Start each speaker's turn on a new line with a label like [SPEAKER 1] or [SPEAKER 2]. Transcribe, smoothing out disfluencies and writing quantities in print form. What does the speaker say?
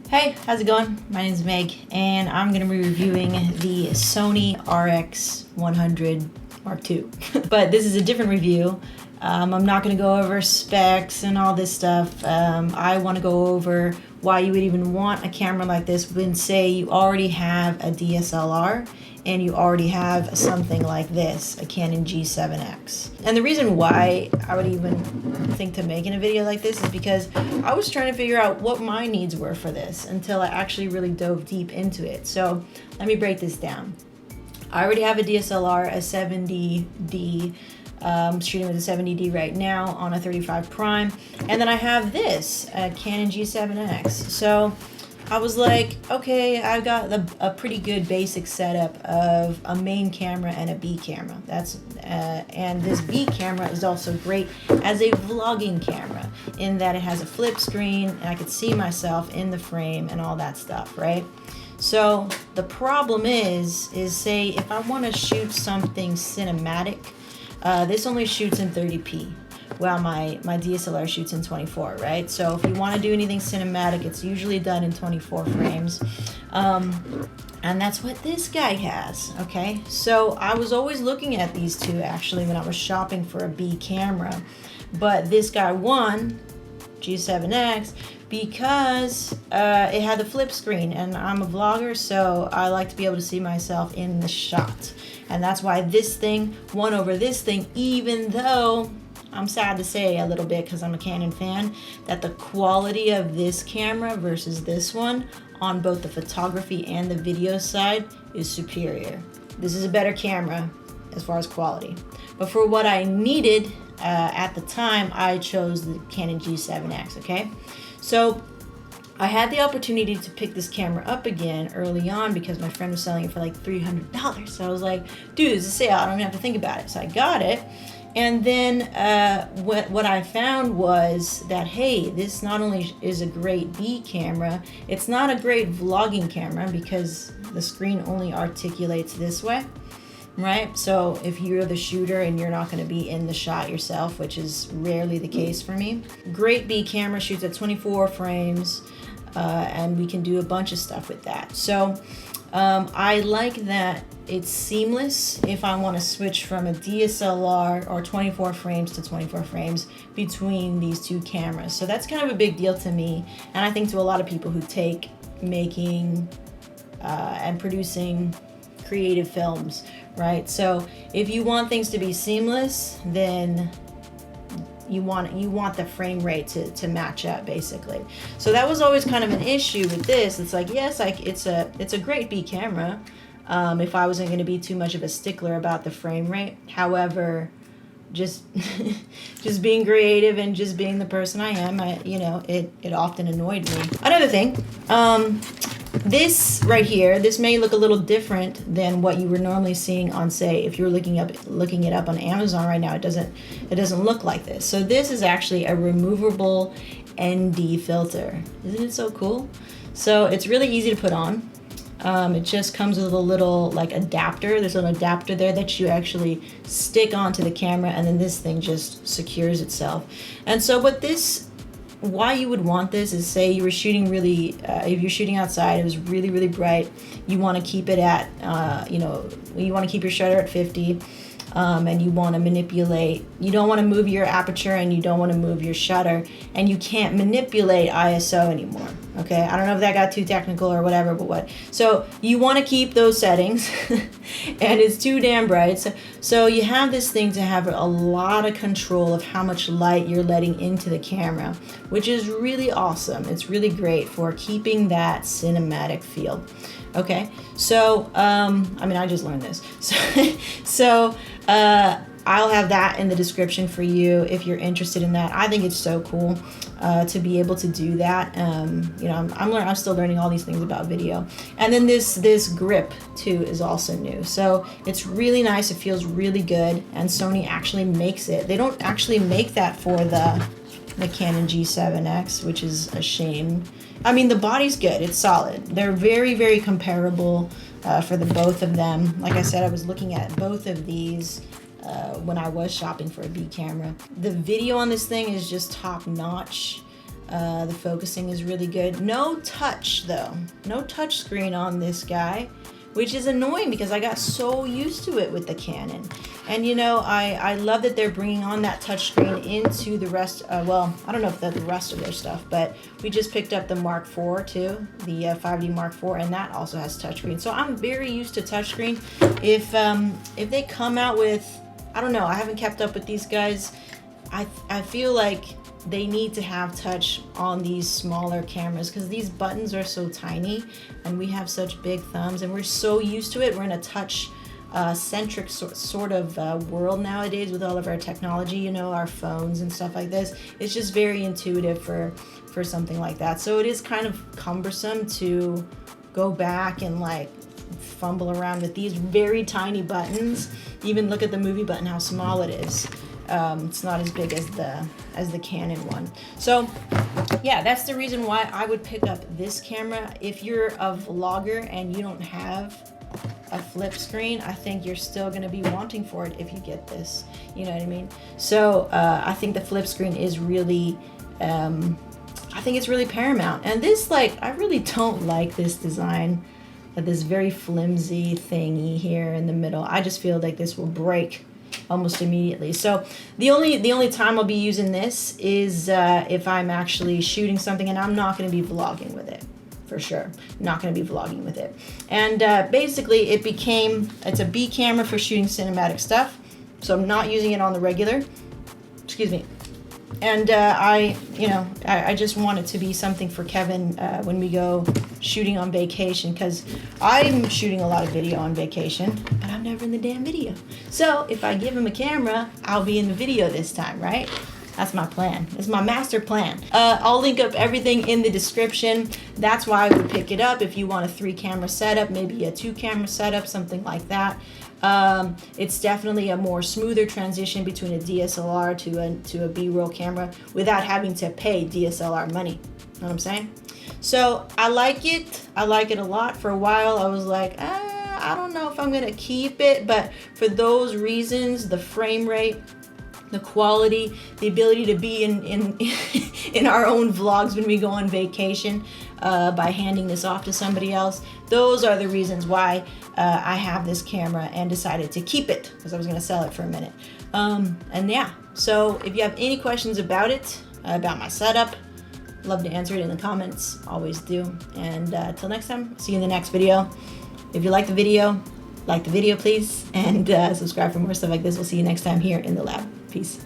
[SPEAKER 1] Hey, how's it going? My name is Meg, and I'm going to be reviewing the Sony RX100 II. But this is a different review. I'm not going to go over specs and all this stuff. I want to go over why you would even want a camera like this when, say, you already have a DSLR and you already have something like this, a Canon G7X. And the reason why I would even think to making a video like this is because I was trying to figure out what my needs were for this until I actually really dove deep into it. So let me break this down. I already have a DSLR, a 70D. I'm shooting with a 70D right now on a 35 prime. And then I have this, a Canon G7X. So I was like, okay, I've got a pretty good basic setup of a main camera and a B camera. And this B camera is also great as a vlogging camera in that it has a flip screen and I could see myself in the frame and all that stuff, right? So the problem is say if I want to shoot something cinematic, this only shoots in 30p. Well, my DSLR shoots in 24, right? So if you want to do anything cinematic, it's usually done in 24 frames. And that's what this guy has, okay? So I was always looking at these two, actually, when I was shopping for a B camera. But this guy won, G7X, because it had the flip screen, and I'm a vlogger, so I like to be able to see myself in the shot. And that's why this thing won over this thing, even though I'm sad to say a little bit, because I'm a Canon fan, that the quality of this camera versus this one on both the photography and the video side is superior. This is a better camera as far as quality. But for what I needed at the time, I chose the Canon G7X, okay? So I had the opportunity to pick this camera up again early on because my friend was selling it for like $300. So I was like, dude, it's a sale, I don't even have to think about it. So I got it. And then what I found was that, hey, this not only is a great B camera, it's not a great vlogging camera because the screen only articulates this way, right? So if you're the shooter and you're not going to be in the shot yourself, which is rarely the case for me. Great B camera, shoots at 24 frames, and we can do a bunch of stuff with that. So I like that it's seamless if I want to switch from a DSLR or 24 frames to 24 frames between these two cameras. So that's kind of a big deal to me, and I think to a lot of people who take making and producing creative films, right? So if you want things to be seamless, then you want the frame rate to match up, basically. So that was always kind of an issue with this. It's like, yes, it's a great B camera if I wasn't going to be too much of a stickler about the frame rate. However, just being creative and just being the person I am, it often annoyed me. Another thing, this right here, this may look a little different than what you were normally seeing on, say, if you're looking it up on Amazon right now. It doesn't look like this. So this is actually a removable ND filter. Isn't it so cool? So it's really easy to put on. It just comes with a little like adapter. There's an adapter there that you actually stick onto the camera, and then this thing just secures itself. And so why you would want this is, say you were shooting if you're shooting outside, it was really, really bright, you want to keep it at, you want to keep your shutter at 50, and you want to manipulate, you don't want to move your aperture and you don't want to move your shutter, and you can't manipulate ISO anymore, okay? I don't know if that got too technical or whatever, but what? So you want to keep those settings, and it's too damn bright. So you have this thing to have a lot of control of how much light you're letting into the camera, which is really awesome. It's really great for keeping that cinematic feel. Okay, so I just learned this. So I'll have that in the description for you if you're interested in that. I think it's so cool to be able to do that. I'm still learning all these things about video. And then this grip too is also new. So it's really nice. It feels really good. And Sony actually makes it. They don't actually make that for the Canon G7X, which is a shame. I mean, the body's good. It's solid. They're very, very comparable for the both of them. Like I said, I was looking at both of these when I was shopping for a B camera. The video on this thing is just top notch. The focusing is really good. No touch though. No touch screen on this guy, which is annoying because I got so used to it with the Canon. And you know, I love that they're bringing on that touchscreen into the rest, well, I don't know if that's the rest of their stuff, but we just picked up the Mark IV too, the 5D Mark IV, and that also has touchscreen. So I'm very used to touchscreen. If they come out with, I don't know, I haven't kept up with these guys. I feel like they need to have touch on these smaller cameras because these buttons are so tiny and we have such big thumbs and we're so used to it. We're in a touch centric sort of world nowadays with all of our technology, you know, our phones and stuff like this. It's just very intuitive for something like that. So it is kind of cumbersome to go back and like fumble around with these very tiny buttons. Even look at the movie button, how small it is. It's not as big as the Canon one. So yeah, that's the reason why I would pick up this camera. If you're a vlogger and you don't have a flip screen, I think you're still going to be wanting for it if you get this, you know what I mean? So I think the flip screen is really I think it's really paramount. And this, like, I really don't like this design, this very flimsy thingy here in the middle. I just feel like this will break almost immediately. So the only time I'll be using this is if I'm actually shooting something, and I'm not going to be vlogging with it. For sure, not going to be vlogging with it. And basically it's a B camera for shooting cinematic stuff, so I'm not using it on the regular, excuse me. And I just want it to be something for Kevin when we go shooting on vacation, because I'm shooting a lot of video on vacation, but I'm never in the damn video. So if I give him a camera, I'll be in the video this time, right? That's my plan. It's my master plan. I'll link up everything in the description. That's why I would pick it up if you want a 3-camera setup, maybe a 2-camera setup, something like that. It's definitely a more smoother transition between a DSLR to a B-roll camera without having to pay DSLR money. Know what I'm saying? So I like it. I like it a lot. For a while I was like, I don't know if I'm gonna keep it, but for those reasons, the frame rate, the quality, the ability to be in our own vlogs when we go on vacation by handing this off to somebody else. Those are the reasons why I have this camera and decided to keep it, because I was going to sell it for a minute. And yeah, so if you have any questions about it, about my setup, love to answer it in the comments. Always do. And till next time, see you in the next video. If you like the video please, and subscribe for more stuff like this. We'll see you next time here in the lab. Peace.